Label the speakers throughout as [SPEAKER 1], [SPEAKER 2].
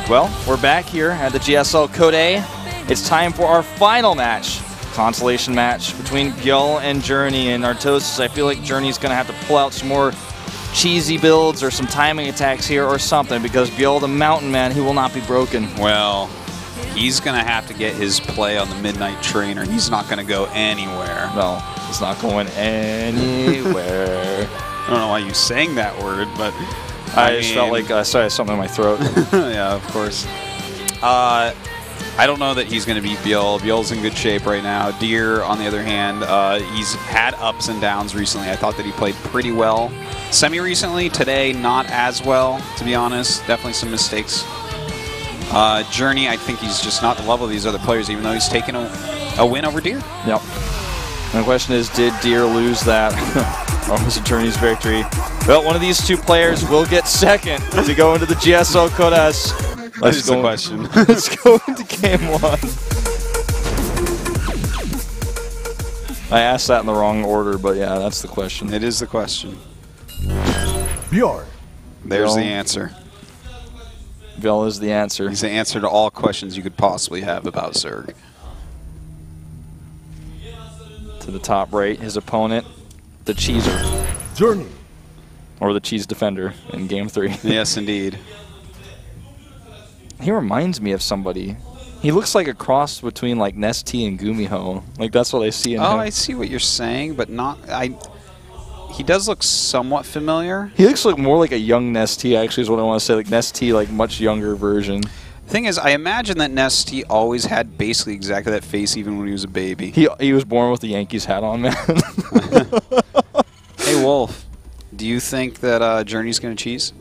[SPEAKER 1] Well, we're back here at the GSL Code A. It's time for our final match, consolation match between ByuL and Journey. And Artosis, I feel like Journey's going to have to pull out some more cheesy builds or some timing attacks here or something, because ByuL, the mountain man, he will not be broken.
[SPEAKER 2] Well, he's going to have to get his play on the Midnight Train, or he's not going to go anywhere.
[SPEAKER 1] No, he's not going anywhere.
[SPEAKER 2] I don't know why you sang that word, but
[SPEAKER 1] I just felt like I had something in my throat.
[SPEAKER 2] Yeah, of course. I don't know that he's going to beat ByuL. ByuL's in good shape right now. Deer, on the other hand, he's had ups and downs recently. I thought that he played pretty well semi-recently. Today, not as well, to be honest. Definitely some mistakes. Journey, I think he's just not the level of these other players, even though he's taken a win over Deer.
[SPEAKER 1] Yep. And the question is, did Deer lose that? Or was it Journey's victory? Well, one of these two players will get second to go into the GSL Code S.
[SPEAKER 2] That's the question.
[SPEAKER 1] Let's go into game one. I asked that in the wrong order, but yeah, that's the question.
[SPEAKER 2] It is the question.
[SPEAKER 3] ByuL.
[SPEAKER 2] There's the answer.
[SPEAKER 1] ByuL is the answer.
[SPEAKER 2] He's the answer to all questions you could possibly have about Zerg.
[SPEAKER 1] To the top right, his opponent, the Cheeser.
[SPEAKER 3] Journey.
[SPEAKER 1] Or the Cheese Defender in game 3.
[SPEAKER 2] Yes, indeed.
[SPEAKER 1] He reminds me of somebody. He looks like a cross between like Nestea and Gumiho. Like that's what I see in him.
[SPEAKER 2] Oh, I see what you're saying, but not. He does look somewhat familiar.
[SPEAKER 1] He looks like more like a young Nestea, actually, is what I want to say. Like Nestea, like much younger version.
[SPEAKER 2] The thing is, I imagine that Nestea always had basically exactly that face, even when he was a baby.
[SPEAKER 1] He was born with the Yankees hat on, man.
[SPEAKER 2] Hey, Wolf, do you think that Journey's going to cheese?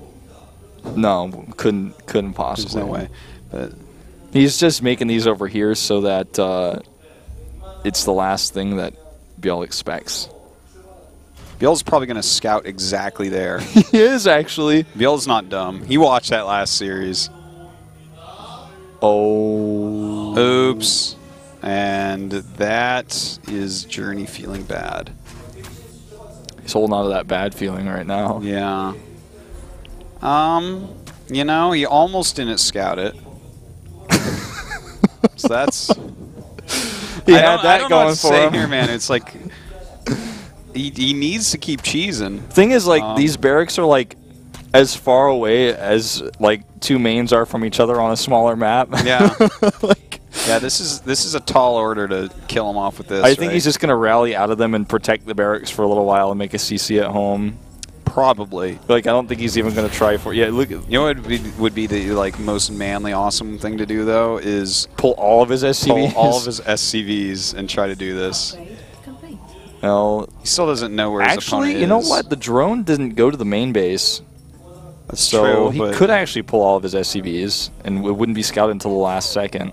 [SPEAKER 1] No, couldn't possibly.
[SPEAKER 2] There's no way. But
[SPEAKER 1] he's just making these over here so that it's the last thing that ByuL expects.
[SPEAKER 2] ByuL's probably going to scout exactly there.
[SPEAKER 1] He is, actually.
[SPEAKER 2] ByuL's not dumb. He watched that last series.
[SPEAKER 1] Oh.
[SPEAKER 2] Oops. And that is Journey feeling bad.
[SPEAKER 1] He's holding on to that bad feeling right now.
[SPEAKER 2] Yeah. You know, he almost didn't scout it. So that's...
[SPEAKER 1] He had that going for him.
[SPEAKER 2] Here, man. It's like... He needs to keep cheesing.
[SPEAKER 1] Thing is, like, these barracks are, like, as far away as, like, two mains are from each other on a smaller map.
[SPEAKER 2] Yeah.
[SPEAKER 1] Like,
[SPEAKER 2] yeah, this is a tall order to kill him off with this.
[SPEAKER 1] I think he's just going to rally out of them and protect the barracks for a little while and make a CC at home.
[SPEAKER 2] Probably.
[SPEAKER 1] Like, I don't think he's even going to try for... Yeah, look.
[SPEAKER 2] You know what would be the, like, most manly, awesome thing to do, though, is...
[SPEAKER 1] Pull all of his SCVs?
[SPEAKER 2] Pull all of his SCVs and try to do this.
[SPEAKER 1] Well,
[SPEAKER 2] he still doesn't know where his opponent is.
[SPEAKER 1] Actually, you know what? The drone didn't go to the main base.
[SPEAKER 2] That's
[SPEAKER 1] so
[SPEAKER 2] true,
[SPEAKER 1] he could actually pull all of his SCVs, and it wouldn't be scouted until the last second.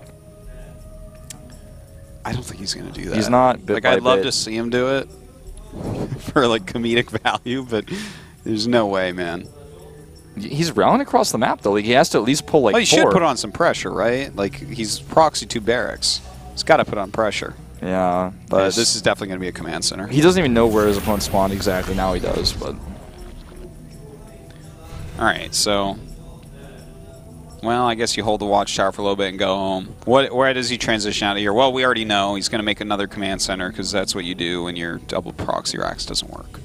[SPEAKER 2] I don't think he's going to do that.
[SPEAKER 1] He's not.
[SPEAKER 2] Like, I'd love to see him do it for, like, comedic value, but there's no way, man.
[SPEAKER 1] He's rallying across the map, though. Like, he has to at least pull, like,
[SPEAKER 2] well, he should put on some pressure, right? Like, he's proxy 2 barracks. He's got to put on pressure.
[SPEAKER 1] Yeah.
[SPEAKER 2] But this is definitely going to be a command center.
[SPEAKER 1] He doesn't even know where his opponent spawned exactly. Now he does, but...
[SPEAKER 2] All right, so... Well, I guess you hold the watchtower for a little bit and go home. Where does he transition out of here? Well, we already know he's going to make another command center because that's what you do when your double proxy racks doesn't work.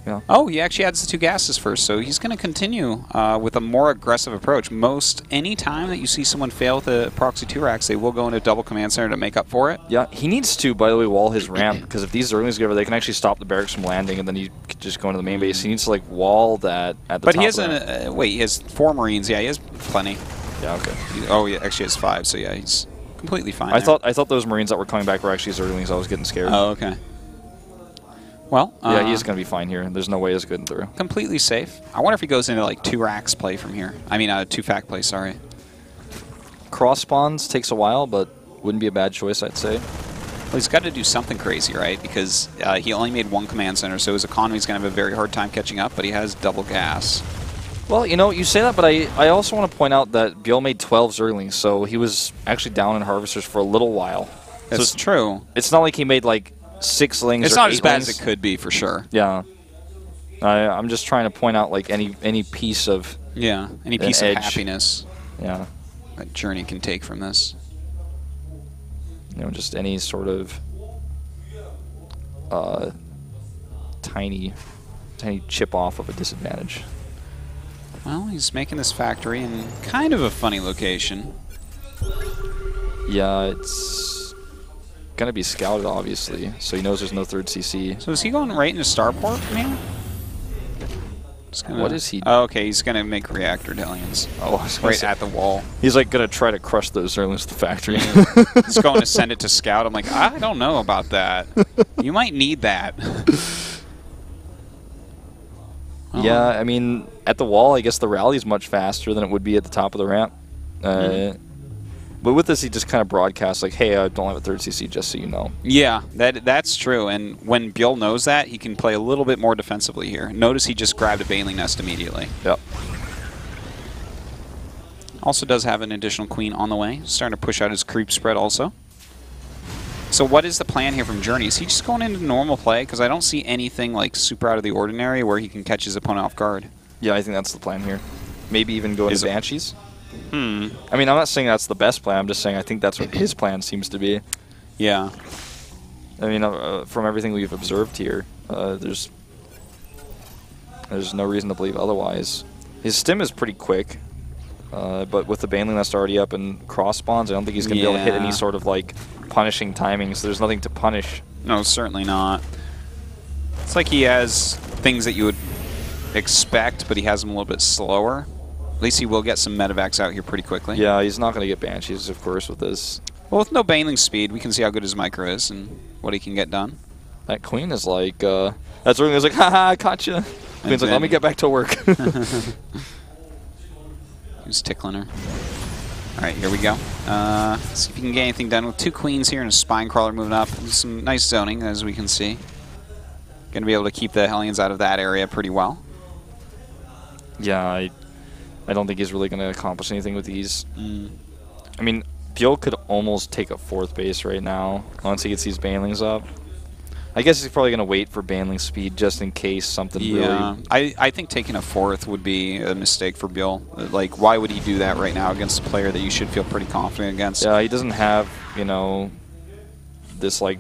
[SPEAKER 1] Yeah.
[SPEAKER 2] Oh, he actually adds the 2 gases first, so he's going to continue with a more aggressive approach. Any time that you see someone fail with the proxy 2 racks, they will go into double command center to make up for it.
[SPEAKER 1] Yeah, he needs to, by the way, wall his ramp, because if these Zerglings get over, they can actually stop the barracks from landing, and then you could just go into the main base. He needs to, like, wall that at the top.
[SPEAKER 2] But he has wait, he has 4 Marines. Yeah, he has plenty.
[SPEAKER 1] Yeah, okay.
[SPEAKER 2] Oh, yeah, actually has 5, so yeah, he's completely fine.
[SPEAKER 1] I thought those Marines that were coming back were actually Zerglings. I was getting scared.
[SPEAKER 2] Oh, okay. Well,
[SPEAKER 1] yeah, he's going to be fine here. There's no way he's good through.
[SPEAKER 2] Completely safe. I wonder if he goes into like 2 racks play from here. I mean, 2 fact play, sorry.
[SPEAKER 1] Cross spawns takes a while, but wouldn't be a bad choice, I'd say.
[SPEAKER 2] Well, he's got to do something crazy, right? Because he only made 1 command center, so his economy's going to have a very hard time catching up, but he has double gas.
[SPEAKER 1] Well, you know, you say that, but I also want to point out that ByuL made 12 Zerglings, so he was actually down in Harvesters for a little while.
[SPEAKER 2] That's
[SPEAKER 1] so
[SPEAKER 2] true.
[SPEAKER 1] It's not like he made like 6 lings.
[SPEAKER 2] It's
[SPEAKER 1] or
[SPEAKER 2] not
[SPEAKER 1] 8
[SPEAKER 2] as bad
[SPEAKER 1] lings.
[SPEAKER 2] as it could be, for sure.
[SPEAKER 1] Yeah. I'm just trying to point out like any piece of
[SPEAKER 2] any piece of happiness
[SPEAKER 1] that
[SPEAKER 2] Journey can take from this.
[SPEAKER 1] You know, just any sort of tiny chip off of a disadvantage.
[SPEAKER 2] Well, he's making this factory in kind of a funny location.
[SPEAKER 1] Yeah, it's going to be scouted, obviously, so he knows there's no 3rd CC.
[SPEAKER 2] So is he going right into Starport from here?
[SPEAKER 1] What is he doing?
[SPEAKER 2] Oh, okay, he's going to make reactor Hellions.
[SPEAKER 1] Oh,
[SPEAKER 2] right at the wall.
[SPEAKER 1] He's like going to try to crush those Zerglings at the factory.
[SPEAKER 2] He's going to send it to scout. I'm like, I don't know about that. You might need that.
[SPEAKER 1] Yeah, I mean, at the wall, I guess the rally's much faster than it would be at the top of the ramp. But with this, he just kind of broadcasts like, hey, I don't have a 3rd CC, just so you know.
[SPEAKER 2] Yeah, that's true. And when ByuL knows that, he can play a little bit more defensively here. Notice he just grabbed a Baneling Nest immediately.
[SPEAKER 1] Yep.
[SPEAKER 2] Also does have an additional queen on the way. Starting to push out his creep spread also. So what is the plan here from Journey? Is he just going into normal play? Because I don't see anything like super out of the ordinary where he can catch his opponent off guard.
[SPEAKER 1] Yeah, I think that's the plan here. Maybe even go into Banshees. I mean, I'm not saying that's the best plan. I'm just saying I think that's what his plan seems to be.
[SPEAKER 2] Yeah.
[SPEAKER 1] I mean, from everything we've observed here, there's no reason to believe otherwise. His stim is pretty quick, but with the Baneling Nest already up and cross spawns, I don't think he's going to be able to hit any sort of like punishing timing, so there's nothing to punish.
[SPEAKER 2] No, certainly not. It's like he has things that you would expect, but he has them a little bit slower. At least he will get some medevacs out here pretty quickly.
[SPEAKER 1] Yeah, he's not going to get Banshees, of course, with this.
[SPEAKER 2] Well, with no Baneling speed, we can see how good his micro is and what he can get done.
[SPEAKER 1] That Queen is like, that's where he was like, haha, I caught you. Queen's like, let me get back to work.
[SPEAKER 2] He was tickling her. All right, here we go. See if you can get anything done with 2 queens here and a spine crawler moving up. Some nice zoning, as we can see. Going to be able to keep the Hellions out of that area pretty well.
[SPEAKER 1] Yeah, I don't think he's really going to accomplish anything with these. I mean, ByuL could almost take a 4th base right now once he gets these Banelings up. I guess he's probably going to wait for Baneling speed just in case something really...
[SPEAKER 2] I think taking a 4th would be a mistake for ByuL. Like, why would he do that right now against a player that you should feel pretty confident against?
[SPEAKER 1] Yeah, he doesn't have, you know, this, like,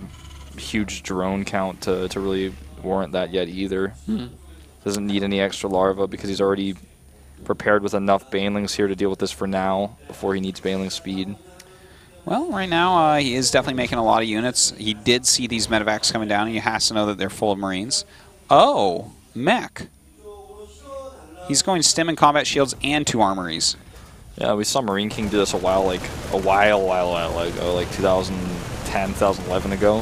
[SPEAKER 1] huge drone count to really warrant that yet either. Doesn't need any extra larva because he's already prepared with enough Banelings here to deal with this for now before he needs Baneling speed.
[SPEAKER 2] Well, right now, he is definitely making a lot of units. He did see these medevacs coming down, and he has to know that they're full of Marines. Oh, mech. He's going stim and combat shields and 2 armories.
[SPEAKER 1] Yeah, we saw Marine King do this a while ago, like 2010, 2011 ago.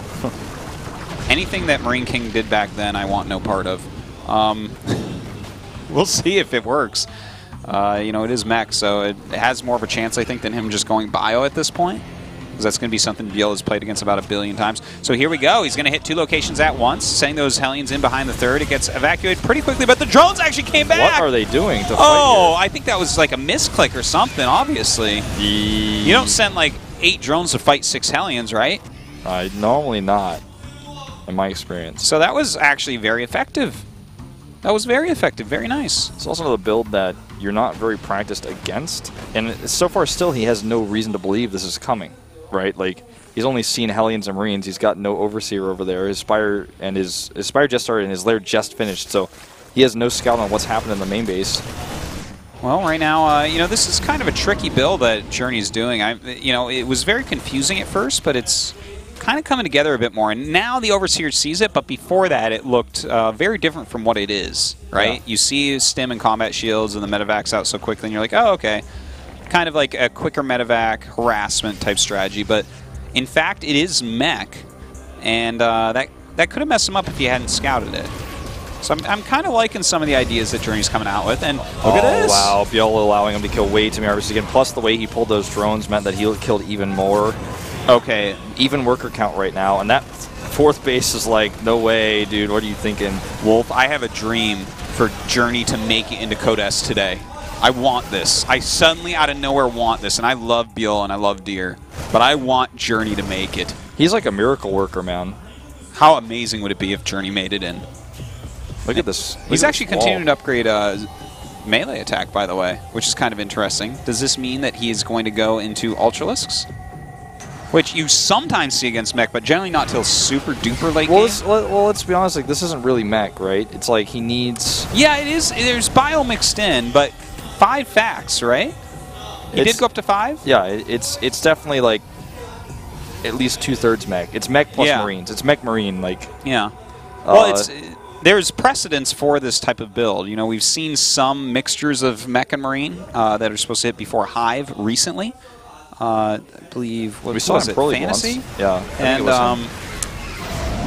[SPEAKER 2] Anything that Marine King did back then, I want no part of. We'll see if it works. You know, it is mech, so it has more of a chance, I think, than him just going bio at this point. Because that's going to be something ByuL has played against about 1 billion times. So here we go. He's going to hit 2 locations at once, sending those Hellions in behind the 3rd. It gets evacuated pretty quickly, but the drones actually came back!
[SPEAKER 1] What are they doing to fight
[SPEAKER 2] here? I think that was like a misclick or something, obviously. You don't send like 8 drones to fight 6 Hellions, right?
[SPEAKER 1] Normally not, in my experience.
[SPEAKER 2] So that was actually very effective. That was very effective, very nice.
[SPEAKER 1] It's also another build that you're not very practiced against, and so far still he has no reason to believe this is coming, right? Like, he's only seen Hellions and Marines, he's got no Overseer over there, his Spire just started and his Lair just finished, so he has no scout on what's happening in the main base.
[SPEAKER 2] Well, right now, you know, this is kind of a tricky build that Journey's doing. You know, it was very confusing at first, but it's kind of coming together a bit more. And now the Overseer sees it, but before that, it looked very different from what it is, right? Yeah. You see stim and combat shields and the medevacs out so quickly, and you're like, oh, okay. Kind of like a quicker medevac harassment type strategy, but in fact, it is mech. And that that could have messed him up if he hadn't scouted it. So I'm kind of liking some of the ideas that Journey's coming out with. And look at this.
[SPEAKER 1] Wow, ByuL allowing him to kill way too many armies again. Plus, the way he pulled those drones meant that he killed even more.
[SPEAKER 2] Okay.
[SPEAKER 1] Even worker count right now. And that fourth base is like, no way, dude. What are you thinking?
[SPEAKER 2] Wolf, I have a dream for Journey to make it into Code S today. I want this. I suddenly, out of nowhere, want this. And I love ByuL and I love Deer. But I want Journey to make it.
[SPEAKER 1] He's like a miracle worker, man.
[SPEAKER 2] How amazing would it be if Journey made it in?
[SPEAKER 1] Look at this.
[SPEAKER 2] He's actually continuing to upgrade melee attack, by the way, which is kind of interesting. Does this mean that he is going to go into Ultralisks? Which you sometimes see against mech, but generally not till super duper late game.
[SPEAKER 1] Let's be honest. Like, this isn't really mech, right? It's like he needs.
[SPEAKER 2] Yeah, it is. There's ByuL mixed in, but 5 facts, right? He did go up to 5.
[SPEAKER 1] Yeah, it's definitely like at least 2/3 mech. It's mech plus Marines. It's mech Marine. Like
[SPEAKER 2] yeah. Well, there's precedence for this type of build. You know, we've seen some mixtures of mech and Marine that are supposed to hit before Hive recently. I believe, what was it, Fantasy?
[SPEAKER 1] Once. Yeah.
[SPEAKER 2] And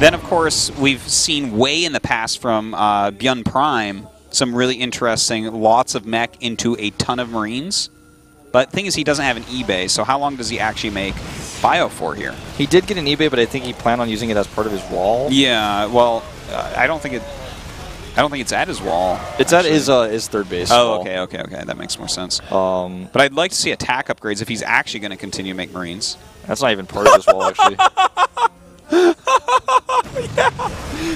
[SPEAKER 2] then, of course, we've seen way in the past from ByuL Prime some really interesting, lots of mech into a ton of Marines. But the thing is, he doesn't have an eBay, so how long does he actually make bio for here?
[SPEAKER 1] He did get an eBay, but I think he planned on using it as part of his wall.
[SPEAKER 2] Yeah, well, I don't think it's at his wall.
[SPEAKER 1] It's actually at his third base.
[SPEAKER 2] Oh,
[SPEAKER 1] wall.
[SPEAKER 2] okay. That makes more sense. But I'd like to see attack upgrades if he's actually going to continue to make Marines.
[SPEAKER 1] That's not even part of his wall, actually.
[SPEAKER 2] Yeah,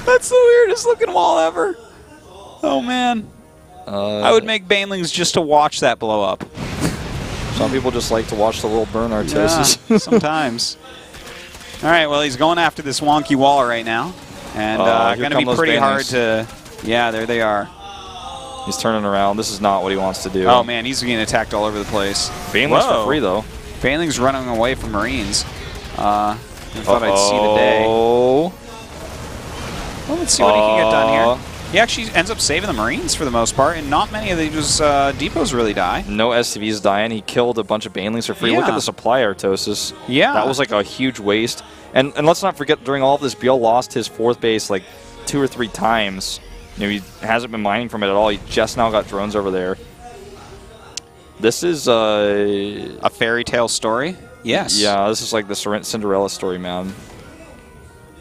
[SPEAKER 2] that's the weirdest looking wall ever. Oh, man. I would make Banelings just to watch that blow up.
[SPEAKER 1] Some people just like to watch the world burn Artosis.
[SPEAKER 2] Yeah, sometimes. All right, well, he's going after this wonky wall right now. And going to be pretty hard to... Yeah, there they are.
[SPEAKER 1] He's turning around. This is not what he wants to do.
[SPEAKER 2] Oh, man, he's getting attacked all over the place.
[SPEAKER 1] Banelings for free, though.
[SPEAKER 2] Banelings running away from Marines. I thought I'd see the day. Well, let's see what he can get done here. He actually ends up saving the Marines for the most part, and not many of these depots really die.
[SPEAKER 1] No SCVs dying. He killed a bunch of Banelings for free. Yeah. Look at the supply Artosis.
[SPEAKER 2] Yeah.
[SPEAKER 1] That was like a huge waste. And let's not forget, during all of this, ByuL lost his fourth base like 2 or 3 times. You know, he hasn't been mining from it at all. He just now got drones over there. This is
[SPEAKER 2] a fairy tale story? Yes.
[SPEAKER 1] Yeah, this is like the Cinderella story, man.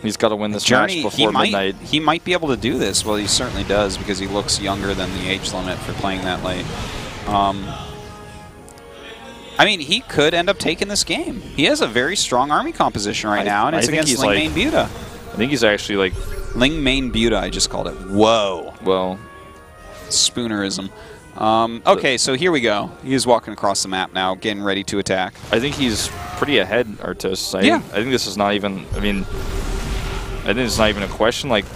[SPEAKER 1] He's got to win this match before midnight.
[SPEAKER 2] He might be able to do this. Well, he certainly does because he looks younger than the age limit for playing that late. I mean, he could end up taking this game. He has a very strong army composition right now, and it's against Ling Main Buda.
[SPEAKER 1] I think he's actually like...
[SPEAKER 2] Ling Main Buda, I just called it. Whoa.
[SPEAKER 1] Well...
[SPEAKER 2] Spoonerism. Okay, so here we go. He is walking across the map now, getting ready to attack.
[SPEAKER 1] I think he's pretty ahead, Artosis. I think this is not even... I mean... I think it's not even a question, like,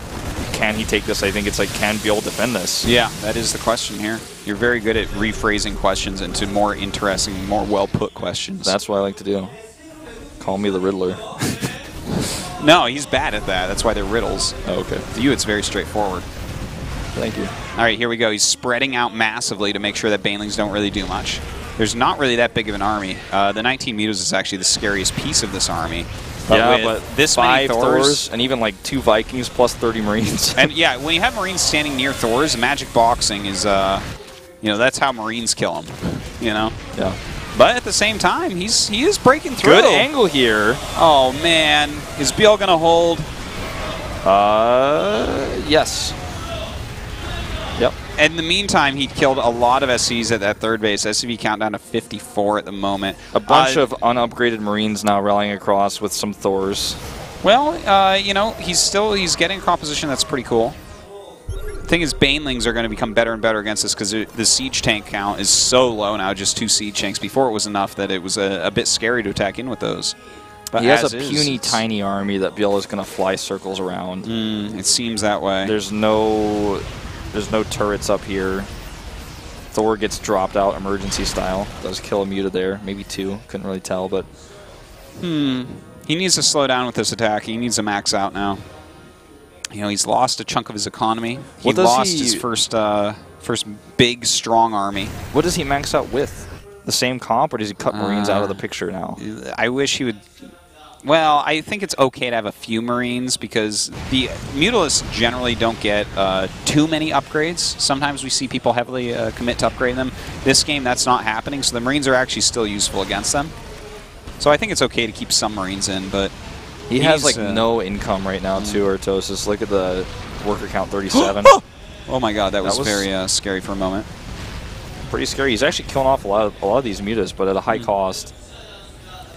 [SPEAKER 1] can he take this? I think it's like, can ByuL defend this?
[SPEAKER 2] Yeah, that is the question here. You're very good at rephrasing questions into more interesting, more well-put questions.
[SPEAKER 1] That's what I like to do. Call me the Riddler.
[SPEAKER 2] No, he's bad at that. That's why they're riddles.
[SPEAKER 1] Oh, okay.
[SPEAKER 2] To you, it's very straightforward.
[SPEAKER 1] Thank you.
[SPEAKER 2] All right, here we go. He's spreading out massively to make sure that Banelings don't really do much. There's not really that big of an army. The 19 Mutas is actually the scariest piece of this army.
[SPEAKER 1] But
[SPEAKER 2] this
[SPEAKER 1] 5
[SPEAKER 2] many
[SPEAKER 1] Thors and even like 2 Vikings plus 30 Marines.
[SPEAKER 2] And yeah, when you have Marines standing near Thors, magic boxing is, you know, that's how Marines kill them. You know.
[SPEAKER 1] Yeah.
[SPEAKER 2] But at the same time, he is breaking through.
[SPEAKER 1] Good angle here.
[SPEAKER 2] Oh man, is ByuL gonna hold?
[SPEAKER 1] Yes. Yep.
[SPEAKER 2] In the meantime, he killed a lot of SCs at that third base. SCV count down to 54 at the moment.
[SPEAKER 1] A bunch of unupgraded Marines now rallying across with some Thors.
[SPEAKER 2] Well, you know, he's getting a composition that's pretty cool. The thing is, Banelings are going to become better and better against this because the siege tank count is so low now, just 2 siege tanks. Before it was enough that it was a bit scary to attack in with those. But
[SPEAKER 1] he has a puny, tiny army that ByuL is going to fly circles around.
[SPEAKER 2] It seems that way.
[SPEAKER 1] There's no turrets up here. Thor gets dropped out emergency style. Does kill a Muta there. Maybe 2. Couldn't really tell, but...
[SPEAKER 2] He needs to slow down with this attack. He needs to max out now. You know, he's lost a chunk of his economy. He lost his first big, strong army.
[SPEAKER 1] What does he max out with? The same comp, or does he cut Marines out of the picture now?
[SPEAKER 2] I wish he would... Well, I think it's okay to have a few Marines because the Mutalisks generally don't get too many upgrades. Sometimes we see people heavily commit to upgrade them. This game, that's not happening, so the Marines are actually still useful against them. So I think it's okay to keep some Marines in, but
[SPEAKER 1] he has like no income right now too, Artosis. Look at the worker count, 37.
[SPEAKER 2] Oh my god, that was very scary for a moment.
[SPEAKER 1] Pretty scary. He's actually killing off a lot of these mutas, but at a high cost.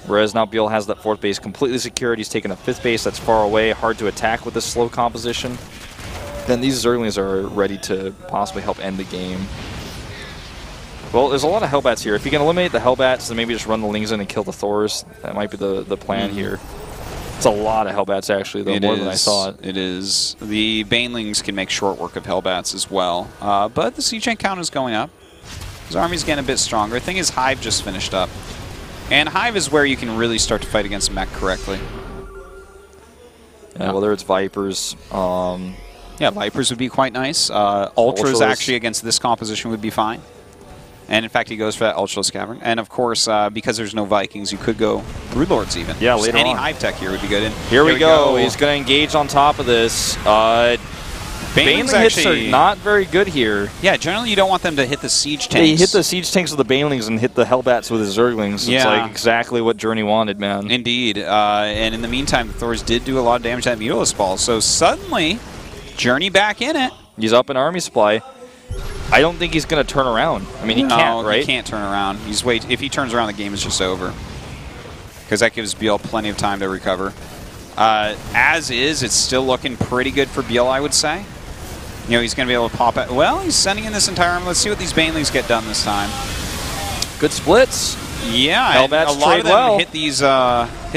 [SPEAKER 1] Whereas now ByuL has that 4th base completely secured. He's taking a 5th base that's far away, hard to attack with this slow composition. Then these Zerglings are ready to possibly help end the game. Well, there's a lot of Hellbats here. If you can eliminate the Hellbats, then maybe just run the Lings in and kill the Thors. That might be the plan here. It's a lot of Hellbats, actually, though, more than I thought.
[SPEAKER 2] It is. The Banelings can make short work of Hellbats as well. But the siege tank count is going up. His army's getting a bit stronger. The thing is, Hive just finished up. And Hive is where you can really start to fight against mech correctly.
[SPEAKER 1] Yeah, whether it's Vipers.
[SPEAKER 2] Yeah, Vipers would be quite nice. Ultras actually against this composition would be fine. And in fact, he goes for that Ultralisk Cavern. And of course, because there's no Vikings, you could go Broodlords even.
[SPEAKER 1] Yeah, later
[SPEAKER 2] any
[SPEAKER 1] on.
[SPEAKER 2] Hive tech here would be good. And
[SPEAKER 1] here we go. He's going to engage on top of this. Baneling hits are not very good here.
[SPEAKER 2] Yeah, generally you don't want them to hit the siege tanks.
[SPEAKER 1] He hit the siege tanks with the Banelings and hit the Hellbats with his Zerglings. Yeah. It's like exactly what Journey wanted, man.
[SPEAKER 2] Indeed. And in the meantime, the Thors did do a lot of damage to that Mutalisk ball. So suddenly, Journey back in it.
[SPEAKER 1] He's up in army supply. I don't think he's going to turn around. I mean, he can't, right?
[SPEAKER 2] He can't turn around. If he turns around, the game is just over. Because that gives ByuL plenty of time to recover. As is, it's still looking pretty good for ByuL, I would say. You know, he's going to be able to pop it. Well, he's sending in this entire army. Let's see what these Banelings get done this time.
[SPEAKER 1] Good splits.
[SPEAKER 2] Yeah,
[SPEAKER 1] Hellbats
[SPEAKER 2] a lot of them
[SPEAKER 1] well.
[SPEAKER 2] hit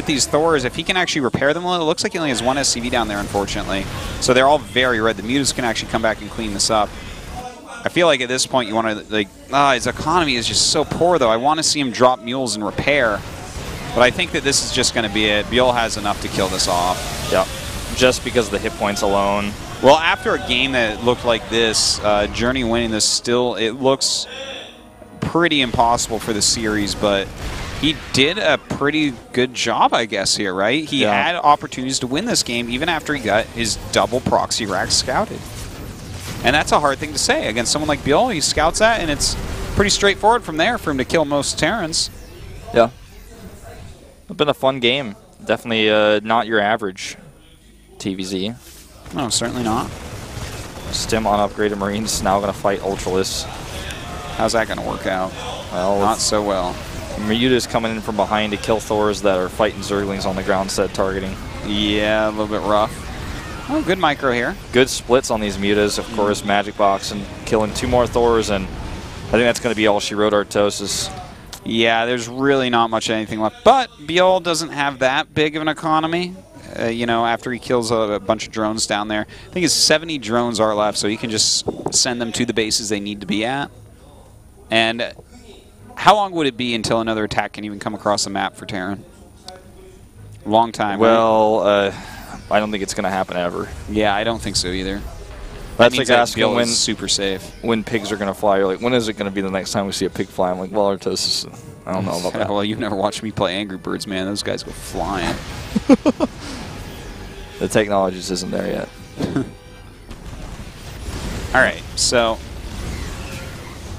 [SPEAKER 2] these Thors. If he can actually repair them, well, it looks like he only has 1 SCV down there, unfortunately. So they're all very red. The Mutas can actually come back and clean this up. I feel like at this point you want to, like, his economy is just so poor, though. I want to see him drop mules and repair. But I think that this is just going to be it. ByuL has enough to kill this off.
[SPEAKER 1] Yep. Just because of the hit points alone.
[SPEAKER 2] Well, after a game that looked like this, Journey winning this still, it looks pretty impossible for the series, but he did a pretty good job, I guess, here, right? He had opportunities to win this game even after he got his double proxy rack scouted. And that's a hard thing to say against someone like ByuL. He scouts that, and it's pretty straightforward from there for him to kill most Terrans.
[SPEAKER 1] Yeah. It's been a fun game. Definitely not your average TVZ.
[SPEAKER 2] No, certainly not.
[SPEAKER 1] Stim on upgraded Marines, now going to fight Ultralists.
[SPEAKER 2] How's that going to work out?
[SPEAKER 1] Well,
[SPEAKER 2] not so well.
[SPEAKER 1] Muta's coming in from behind to kill Thors that are fighting Zerglings on the ground instead of targeting.
[SPEAKER 2] Yeah, a little bit rough. Oh, good micro here.
[SPEAKER 1] Good splits on these Mutas, of course, Magic Box, and killing 2 more Thors, and I think that's going to be all she wrote, Artosis.
[SPEAKER 2] Yeah, there's really not much anything left. But ByuL doesn't have that big of an economy. You know, after he kills a bunch of drones down there. I think it's 70 drones are left, so he can just send them to the bases they need to be at. And how long would it be until another attack can even come across the map for Terran? Long time,
[SPEAKER 1] well, right? I don't think it's going to happen ever.
[SPEAKER 2] Yeah, I don't think so either.
[SPEAKER 1] That's like asking
[SPEAKER 2] when super safe.
[SPEAKER 1] When pigs are going to fly. You're like, when is it going to be the next time we see a pig fly? I'm like, well, Artosis, I don't know about that.
[SPEAKER 2] Well, you've never watched me play Angry Birds, man. Those guys go flying.
[SPEAKER 1] The technology just isn't there yet.
[SPEAKER 2] All right, so.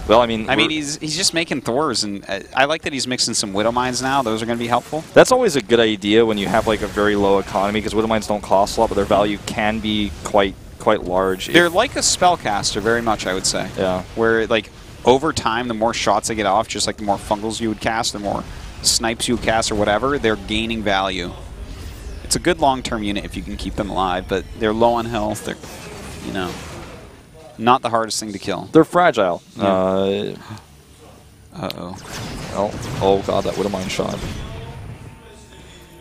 [SPEAKER 1] Well, I mean,
[SPEAKER 2] he's just making Thors, and I like that he's mixing some Widow Mines now. Those are going to be helpful.
[SPEAKER 1] That's always a good idea when you have like a very low economy, because Widow Mines don't cost a lot, but their value can be quite large.
[SPEAKER 2] They're like a spellcaster, very much, I would say.
[SPEAKER 1] Yeah.
[SPEAKER 2] Where like over time, the more shots they get off, just like the more fungals you would cast, the more snipes you would cast, or whatever, they're gaining value. It's a good long-term unit if you can keep them alive, but they're low on health. They're, you know, not the hardest thing to kill.
[SPEAKER 1] They're fragile.
[SPEAKER 2] Yeah.
[SPEAKER 1] Oh god, that Widow Mine shot.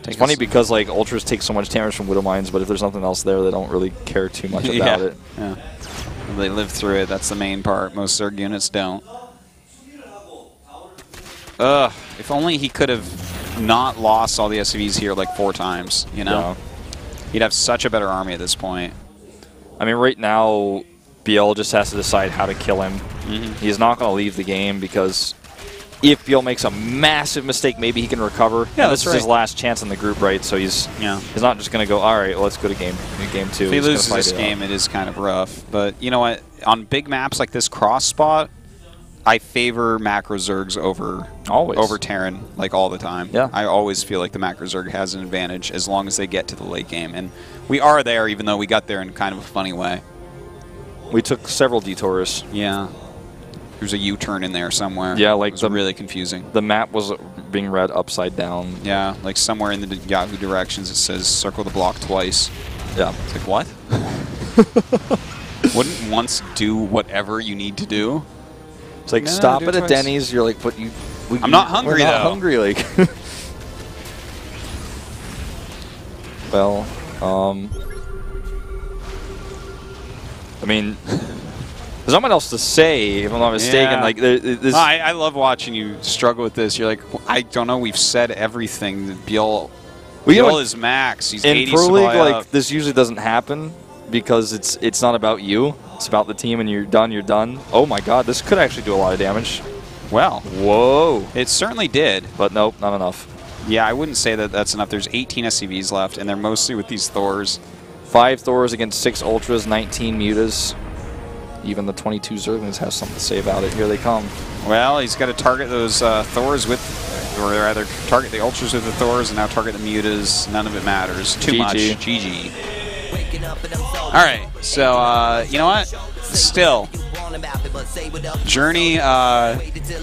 [SPEAKER 1] It's funny because like Ultras take so much damage from Widow Mines, but if there's nothing else there, they don't really care too much about it.
[SPEAKER 2] Yeah. They live through it. That's the main part. Most Zerg units don't. Ugh. If only he could have not lost all the SCVs here like 4 times, you know? Yeah. He'd have such a better army at this point.
[SPEAKER 1] I mean, right now, ByuL just has to decide how to kill him. He's not going to leave the game because if ByuL makes a massive mistake, maybe he can recover.
[SPEAKER 2] Yeah,
[SPEAKER 1] this
[SPEAKER 2] that's
[SPEAKER 1] is his
[SPEAKER 2] right.
[SPEAKER 1] last chance in the group, right? So he's not just going to go, all right, well, let's go to game 2.
[SPEAKER 2] If he loses this game, it is kind of rough. But you know what? On big maps like this cross spot, I favor macro Zergs over Terran, like all the time.
[SPEAKER 1] Yeah.
[SPEAKER 2] I always feel like the macro Zerg has an advantage as long as they get to the late game. And we are there, even though we got there in kind of a funny way.
[SPEAKER 1] We took several detours.
[SPEAKER 2] Yeah. There's a U-turn in there somewhere.
[SPEAKER 1] Yeah, like
[SPEAKER 2] it was really confusing.
[SPEAKER 1] The map was being read upside down.
[SPEAKER 2] Yeah, like somewhere in the Yahoo directions it says circle the block twice.
[SPEAKER 1] Yeah.
[SPEAKER 2] It's like, what? Wouldn't once do whatever you need to do?
[SPEAKER 1] It's like,
[SPEAKER 2] No,
[SPEAKER 1] stop
[SPEAKER 2] do
[SPEAKER 1] at
[SPEAKER 2] it
[SPEAKER 1] a
[SPEAKER 2] twice.
[SPEAKER 1] Denny's. You're like, but
[SPEAKER 2] I'm not hungry,
[SPEAKER 1] we're not
[SPEAKER 2] though.
[SPEAKER 1] hungry, like. Well, I mean, there's not much else to say, if I'm not mistaken.
[SPEAKER 2] Yeah.
[SPEAKER 1] Like, this.
[SPEAKER 2] I love watching you struggle with this. You're like, I don't know. We've said everything. ByuL is max. He's
[SPEAKER 1] in
[SPEAKER 2] 80
[SPEAKER 1] Pro League,
[SPEAKER 2] supply
[SPEAKER 1] like
[SPEAKER 2] up.
[SPEAKER 1] this usually doesn't happen because it's not about you. It's about the team, and you're done. You're done. Oh my God, this could actually do a lot of damage.
[SPEAKER 2] Well,
[SPEAKER 1] Whoa.
[SPEAKER 2] it certainly did.
[SPEAKER 1] But nope, not enough.
[SPEAKER 2] Yeah, I wouldn't say that that's enough. There's 18 SCVs left, and they're mostly with these Thors.
[SPEAKER 1] 5 Thors against 6 Ultras, 19 Mutas. Even the 22 Zerglings have something to say about it. Here they come.
[SPEAKER 2] Well, he's got to target those Thors with, or rather, target the Ultras with the Thors, and now target the Mutas. None of it matters. Too much. GG. All right, so you know what? Still, Journey,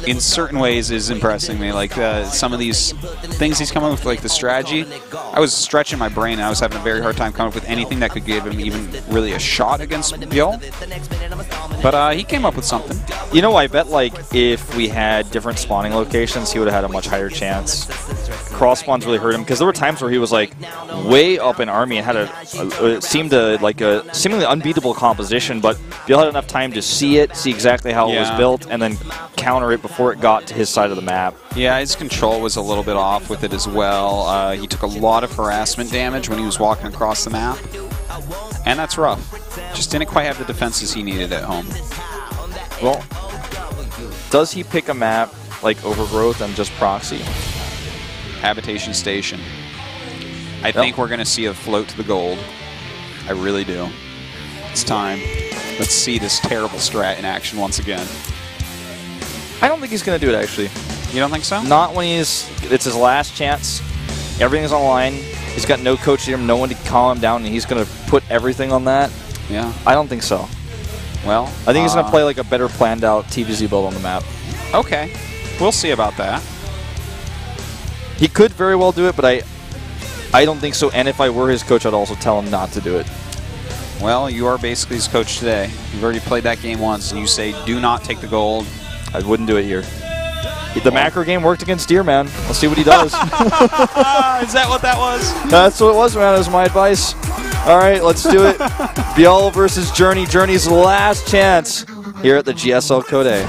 [SPEAKER 2] in certain ways, is impressing me. Like some of these things he's coming up with, like the strategy. I was stretching my brain, and I was having a very hard time coming up with anything that could give him even really a shot against ByuL. But he came up with something.
[SPEAKER 1] You know, I bet like if we had different spawning locations, he would have had a much higher chance. Cross spawns really hurt him because there were times where he was like way up in army and had it seemed like a seemingly unbeatable composition, but ByuL had enough time to see it, see exactly how it was built, and then counter it before it got to his side of the map.
[SPEAKER 2] Yeah, his control was a little bit off with it as well. He took a lot of harassment damage when he was walking across the map, and that's rough. Just didn't quite have the defenses he needed at home.
[SPEAKER 1] Well, does he pick a map like Overgrowth and just proxy?
[SPEAKER 2] Habitation Station. I think we're going to see a float to the gold. I really do. It's time. Let's see this terrible strat in action once again.
[SPEAKER 1] I don't think he's going to do it, actually.
[SPEAKER 2] You don't think so?
[SPEAKER 1] Not when it's his last chance. Everything's on the line. He's got no coach to him, no one to calm him down, and he's going to put everything on that.
[SPEAKER 2] Yeah.
[SPEAKER 1] I don't think so.
[SPEAKER 2] Well,
[SPEAKER 1] I think he's going to play like a better planned out TVZ build on the map.
[SPEAKER 2] Okay. We'll see about that.
[SPEAKER 1] He could very well do it, but I don't think so. And if I were his coach, I'd also tell him not to do it.
[SPEAKER 2] Well, you are basically his coach today. You've already played that game once, and you say, do not take the gold.
[SPEAKER 1] I wouldn't do it here. The macro game worked against Deer, man. Let's see what he does.
[SPEAKER 2] Is that what that was?
[SPEAKER 1] That's what it was, man. That was my advice. All right, let's do it. ByuL versus Journey. Journey's last chance here at the GSL Code A.